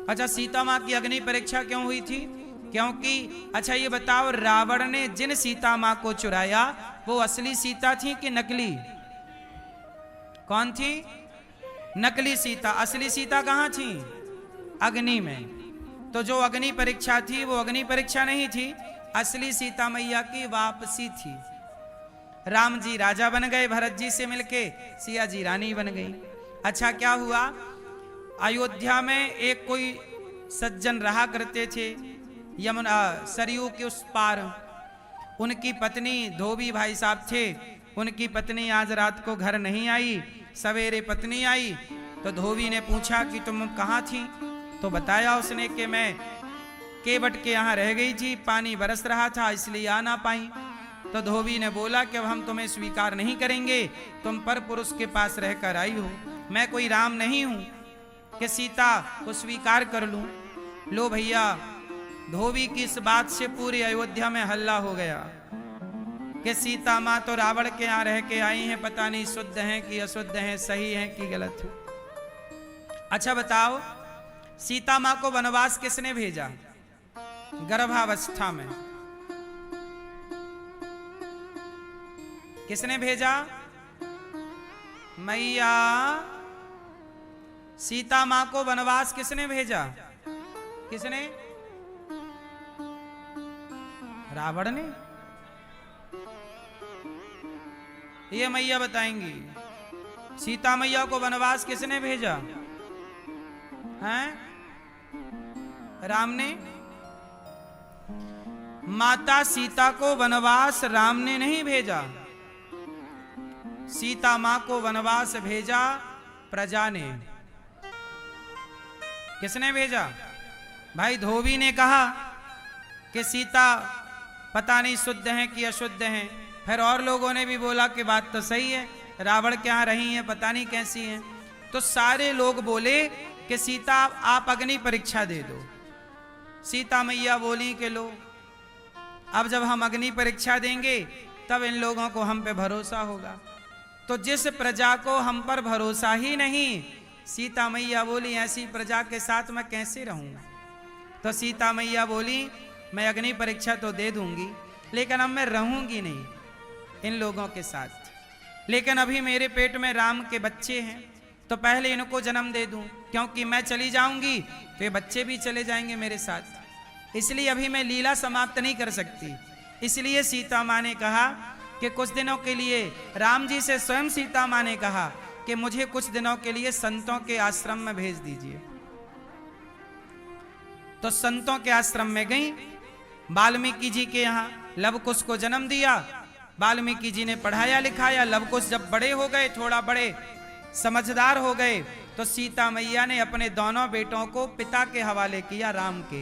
अच्छा, सीता माँ की अग्नि परीक्षा क्यों हुई थी? क्योंकि अच्छा ये बताओ, रावण ने जिन सीता माँ को चुराया वो असली सीता थी कि नकली? कौन थी? नकली सीता। असली सीता कहाँ थी? अग्नि में। तो जो अग्नि परीक्षा थी वो अग्नि परीक्षा नहीं थी, असली सीता मैया की वापसी थी। राम जी राजा बन गए भरत जी से मिलके, सिया जी रानी बन गई। अच्छा क्या हुआ, अयोध्या में एक कोई सज्जन रहा करते थे, यमुना सरयू के उस पार। उनकी पत्नी, धोबी भाई साहब थे, उनकी पत्नी आज रात को घर नहीं आई। सवेरे पत्नी आई तो धोबी ने पूछा कि तुम कहाँ थी? तो बताया उसने कि मैं केवट के यहाँ रह गई थी, पानी बरस रहा था इसलिए आ ना पाई। तो धोबी ने बोला कि अब हम तुम्हें स्वीकार नहीं करेंगे, तुम पर पुरुष के पास रहकर आई हो, मैं कोई राम नहीं हूं कि सीता को स्वीकार कर लूं। लो भैया, धोबी की इस बात से पूरी अयोध्या में हल्ला हो गया कि सीता माँ तो रावण के यहाँ रह के आई हैं, पता नहीं शुद्ध हैं कि अशुद्ध हैं, सही हैं कि गलत है। अच्छा बताओ, सीता माँ को वनवास किसने भेजा? गर्भावस्था में किसने भेजा? मैया सीता माँ को वनवास किसने भेजा? किसने? रावण ने? ये मैया बताएंगी, सीता मैया को वनवास किसने भेजा? हैं? राम ने? माता सीता को वनवास राम ने नहीं भेजा, सीता मां को वनवास भेजा प्रजा ने। किसने भेजा? भाई धोबी ने कहा कि सीता पता नहीं शुद्ध हैं कि अशुद्ध हैं, फिर और लोगों ने भी बोला कि बात तो सही है, रावण के यहाँ रही हैं, पता नहीं कैसी हैं। तो सारे लोग बोले कि सीता आप अग्नि परीक्षा दे दो। सीता मैया बोली कि लो, अब जब हम अग्नि परीक्षा देंगे तब इन लोगों को हम पे भरोसा होगा। तो जिस प्रजा को हम पर भरोसा ही नहीं, सीता मैया बोली ऐसी प्रजा के साथ मैं कैसे रहूं? तो सीता मैया बोली मैं अग्नि परीक्षा तो दे दूंगी, लेकिन अब मैं रहूंगी नहीं इन लोगों के साथ। लेकिन अभी मेरे पेट में राम के बच्चे हैं, तो पहले इनको जन्म दे दूं, क्योंकि मैं चली जाऊंगी तो ये बच्चे भी चले जाएंगे मेरे साथ, इसलिए अभी मैं लीला समाप्त नहीं कर सकती। इसलिए सीता माँ ने कहा कि कुछ दिनों के लिए, राम जी से स्वयं सीता माँ ने कहा कि मुझे कुछ दिनों के लिए संतों के आश्रम में भेज दीजिए। तो संतों के आश्रम में गई, वाल्मीकि जी के यहाँ लवकुश को जन्म दिया। वाल्मीकि जी ने पढ़ाया लिखाया, लवकुश जब बड़े हो गए, थोड़ा बड़े समझदार हो गए, तो सीता मैया ने अपने दोनों बेटों को पिता के हवाले किया, राम के,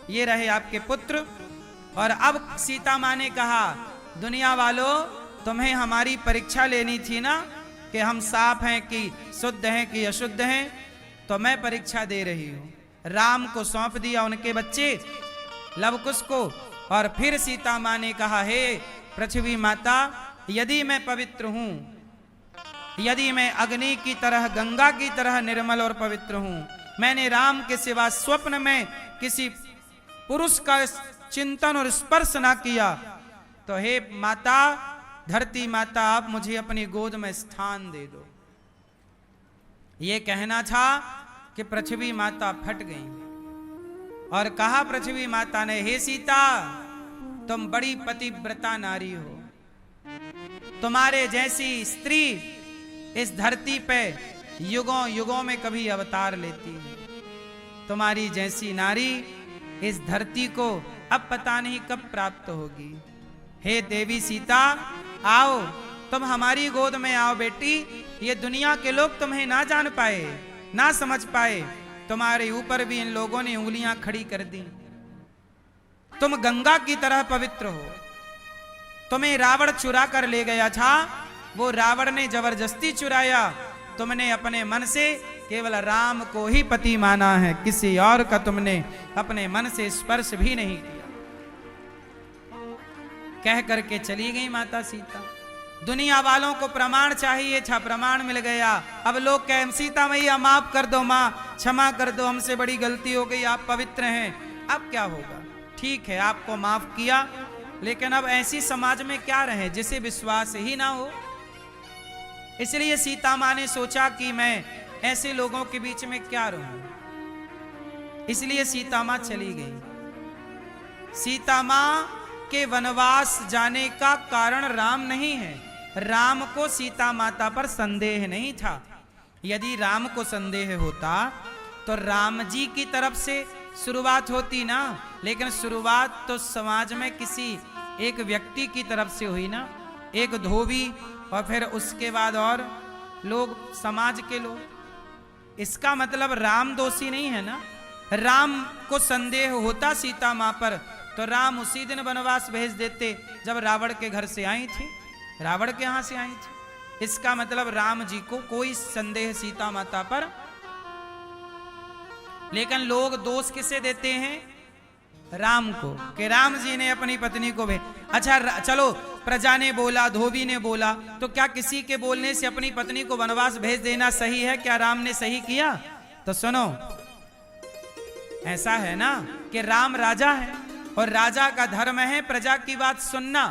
ये रहे आपके पुत्र। और अब सीता माँ ने कहा दुनिया वालों, तुम्हें हमारी परीक्षा लेनी थी ना कि हम साफ हैं कि शुद्ध हैं कि अशुद्ध हैं, तो मैं परीक्षा दे रही हूं। राम को सौंप दिया उनके बच्चे लवकुश को। और फिर सीता माँ ने कहा हे पृथ्वी माता, यदि मैं पवित्र हूं, यदि मैं अग्नि की तरह, गंगा की तरह निर्मल और पवित्र हूं, मैंने राम के सिवा स्वप्न में किसी पुरुष का चिंतन और स्पर्श ना किया, तो हे माता, धरती माता, आप मुझे अपनी गोद में स्थान दे दो। ये कहना था कि पृथ्वी माता फट गई और कहा पृथ्वी माता ने, हे सीता, तुम बड़ी पतिव्रता नारी हो, तुम्हारे जैसी स्त्री इस धरती पे युगों युगों में कभी अवतार लेती है, तुम्हारी जैसी नारी इस धरती को अब पता नहीं कब प्राप्त होगी। हे देवी सीता, आओ, तुम हमारी गोद में आओ बेटी। ये दुनिया के लोग तुम्हें ना जान पाए, ना समझ पाए, तुम्हारे ऊपर भी इन लोगों ने उंगलियां खड़ी कर दी। तुम गंगा की तरह पवित्र हो, तुम्हें रावण चुरा कर ले गया था, वो रावण ने जबरदस्ती चुराया, तुमने अपने मन से केवल राम को ही पति माना है, किसी और का तुमने अपने मन से स्पर्श भी नहीं किया। कह करके चली गई माता सीता। दुनिया वालों को प्रमाण चाहिए था, प्रमाण मिल गया। अब लोग कहें सीता मैया माफ कर दो, माँ क्षमा कर दो, हमसे बड़ी गलती हो गई, आप पवित्र हैं। अब क्या होगा? ठीक है, आपको माफ किया, लेकिन अब ऐसी समाज में क्या रहे जिसे विश्वास ही ना हो। इसलिए सीता माँ ने सोचा कि मैं ऐसे लोगों के बीच में क्या रहूं, इसलिए सीता माँ चली गई। सीता माँ के वनवास जाने का कारण राम नहीं है, राम को सीता माता पर संदेह नहीं था। यदि राम को संदेह होता तो राम जी की तरफ से शुरुआत होती ना, लेकिन शुरुआत तो समाज में किसी एक व्यक्ति की तरफ से हुई ना, एक धोबी और फिर उसके बाद और लोग, समाज के लोग। इसका मतलब राम दोषी नहीं है ना। राम को संदेह होता सीता मां पर तो राम उसी दिन वनवास भेज देते जब रावण के घर से आई थी, रावण के यहां से आई थी। इसका मतलब राम जी को कोई संदेह सीता माता पर। लेकिन लोग दोष किसे देते हैं? राम को, कि राम जी ने अपनी पत्नी को भेज। अच्छा चलो, प्रजा ने बोला, धोबी ने बोला, तो क्या किसी के बोलने से अपनी पत्नी को वनवास भेज देना सही है? क्या राम ने सही किया? तो सुनो, ऐसा है ना कि राम राजा है और राजा का धर्म है प्रजा की बात सुनना।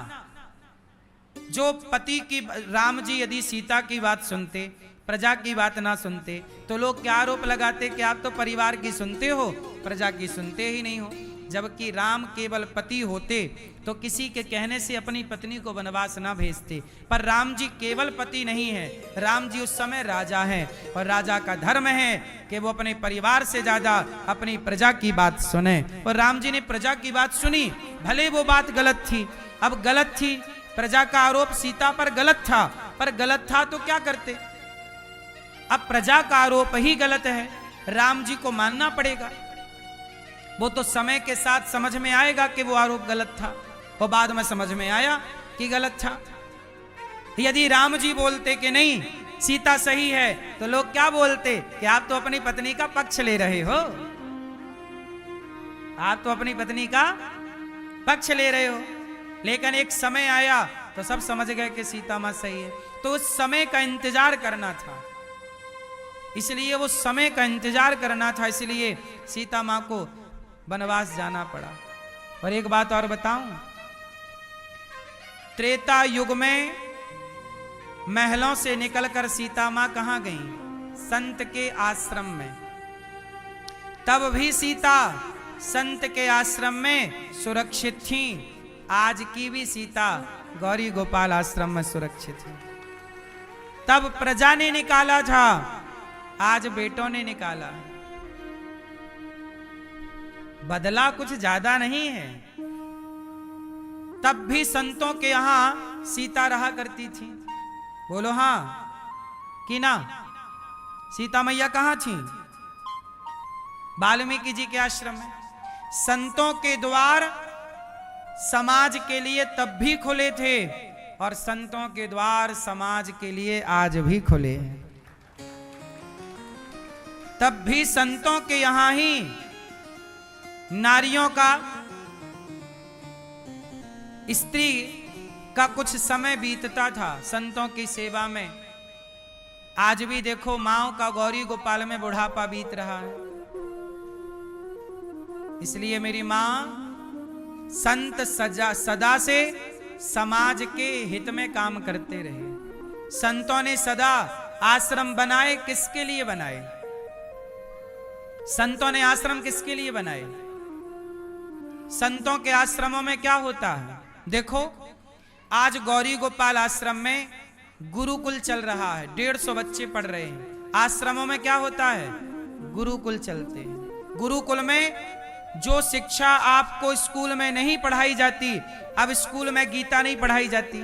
जो पति की, राम जी यदि सीता की बात सुनते, प्रजा की बात ना सुनते, तो लोग क्या आरोप लगाते कि आप तो परिवार की सुनते हो, प्रजा की सुनते ही नहीं हो। जबकि राम केवल पति होते तो किसी के कहने से अपनी पत्नी को वनवास ना भेजते। पर राम जी केवल पति नहीं है, राम जी उस समय राजा हैं और राजा का धर्म है कि वो अपने परिवार से ज्यादा अपनी प्रजा की बात सुने। और राम जी ने प्रजा की बात सुनी, भले वो बात गलत थी। अब गलत थी, प्रजा का आरोप सीता पर गलत था, पर गलत था तो क्या करते? अब प्रजा का आरोप ही गलत है, राम जी को मानना पड़ेगा। वो तो समय के साथ समझ में आएगा कि वो आरोप गलत था, और बाद में समझ में आया कि गलत था। यदि राम जी बोलते कि नहीं सीता सही है, तो लोग क्या बोलते कि आप तो अपनी पत्नी का पक्ष ले रहे हो, आप तो अपनी पत्नी का पक्ष ले रहे हो। लेकिन एक समय आया तो सब समझ गए कि सीता मां सही है। तो उस समय का इंतजार करना था, इसलिए वो समय का इंतजार करना था, इसलिए सीता मां को वनवास जाना पड़ा। और एक बात और बताऊं, त्रेता युग में महलों से निकलकर सीता मां कहां गई? संत के आश्रम में। तब भी सीता संत के आश्रम में सुरक्षित थी। आज की भी सीता गौरी गोपाल आश्रम में सुरक्षित है। तब प्रजा ने निकाला था, आज बेटों ने निकाला। बदला कुछ ज्यादा नहीं है। तब भी संतों के यहां सीता रहा करती थी। बोलो हां कि ना? सीता मैया कहां थी? वाल्मीकि जी के आश्रम में। संतों के द्वार समाज के लिए तब भी खुले थे और संतों के द्वार समाज के लिए आज भी खुले हैं। तब भी संतों के यहां ही नारियों का, स्त्री का कुछ समय बीतता था संतों की सेवा में। आज भी देखो माओ का गौरी गोपाल में बुढ़ापा बीत रहा है। इसलिए मेरी मां संत सदा से समाज के हित में काम करते रहे। संतों ने सदा आश्रम बनाए, किसके लिए बनाए? संतों ने आश्रम किसके लिए बनाए? संतों के आश्रमों में क्या होता है? देखो आज गौरी गोपाल आश्रम में गुरुकुल चल रहा है, 150 बच्चे पढ़ रहे हैं। आश्रमों में क्या होता है? गुरुकुल चलते हैं। गुरुकुल में जो शिक्षा आपको स्कूल में नहीं पढ़ाई जाती, अब स्कूल में गीता नहीं पढ़ाई जाती,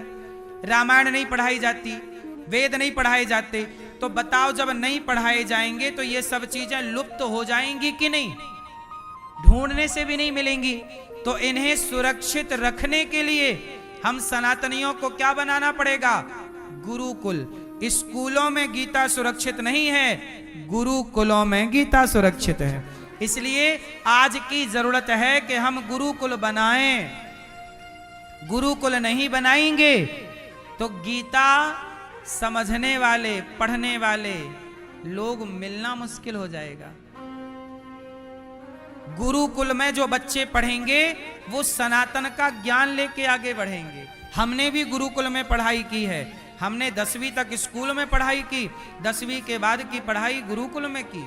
रामायण नहीं पढ़ाई जाती, वेद नहीं पढ़ाए जाते, तो बताओ जब नहीं पढ़ाए जाएंगे तो ये सब चीजें लुप्त हो जाएंगी कि नहीं? ढूंढने से भी नहीं मिलेंगी। तो इन्हें सुरक्षित रखने के लिए हम सनातनियों को क्या बनाना पड़ेगा? गुरुकुल। स्कूलों में गीता सुरक्षित नहीं है, गुरुकुलों में गीता सुरक्षित है। इसलिए आज की जरूरत है कि हम गुरुकुल बनाएं। गुरुकुल नहीं बनाएंगे तो गीता समझने वाले, पढ़ने वाले लोग मिलना मुश्किल हो जाएगा। गुरुकुल में जो बच्चे पढ़ेंगे वो सनातन का ज्ञान लेके आगे बढ़ेंगे। हमने भी गुरुकुल में पढ़ाई की है, हमने 10वीं तक स्कूल में पढ़ाई की, 10वीं के बाद की पढ़ाई गुरुकुल में की,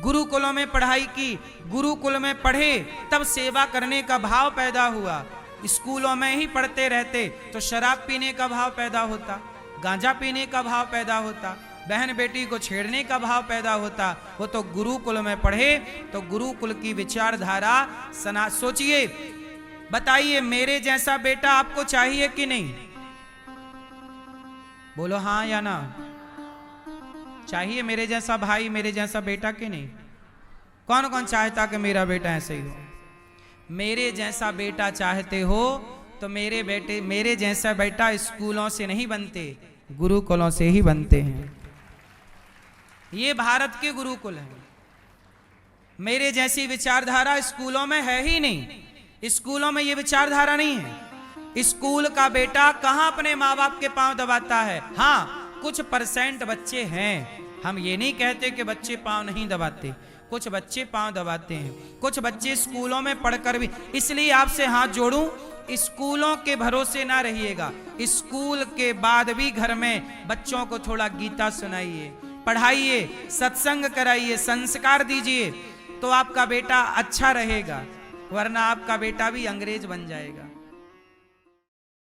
गुरुकुलों में पढ़ाई की, गुरुकुल में पढ़े तब सेवा करने का भाव पैदा हुआ। स्कूलों में ही पढ़ते रहते तो शराब पीने का भाव पैदा होता, गांजा पीने का भाव पैदा होता, बहन बेटी को छेड़ने का भाव पैदा होता। वो तो गुरुकुल में पढ़े तो गुरुकुल की विचारधारा सना। सोचिए, बताइए, मेरे जैसा बेटा आपको चाहिए कि नहीं? बोलो हाँ या ना। चाहिए मेरे जैसा भाई, मेरे जैसा बेटा कि नहीं? कौन कौन चाहता कि मेरा बेटा ऐसे ही हो? मेरे जैसा बेटा चाहते हो तो मेरे जैसा बेटा स्कूलों से नहीं बनते, गुरुकुलों से ही बनते हैं। ये भारत के गुरुकुल हैं। मेरे जैसी विचारधारा स्कूलों में है ही नहीं। स्कूलों में ये विचारधारा नहीं है। स्कूल का बेटा कहां अपने माँ बाप के पांव दबाता है? हाँ, कुछ परसेंट बच्चे हैं, हम ये नहीं कहते कि बच्चे पांव नहीं दबाते, कुछ बच्चे पांव दबाते हैं, कुछ बच्चे स्कूलों में पढ़कर भी। इसलिए आपसे हाथ जोड़ूं, स्कूलों के भरोसे ना रहिएगा। स्कूल के बाद भी घर में बच्चों को थोड़ा गीता सुनाइए, पढ़ाइए, सत्संग कराइए, संस्कार दीजिए, तो आपका बेटा अच्छा रहेगा, वरना आपका बेटा भी अंग्रेज बन जाएगा।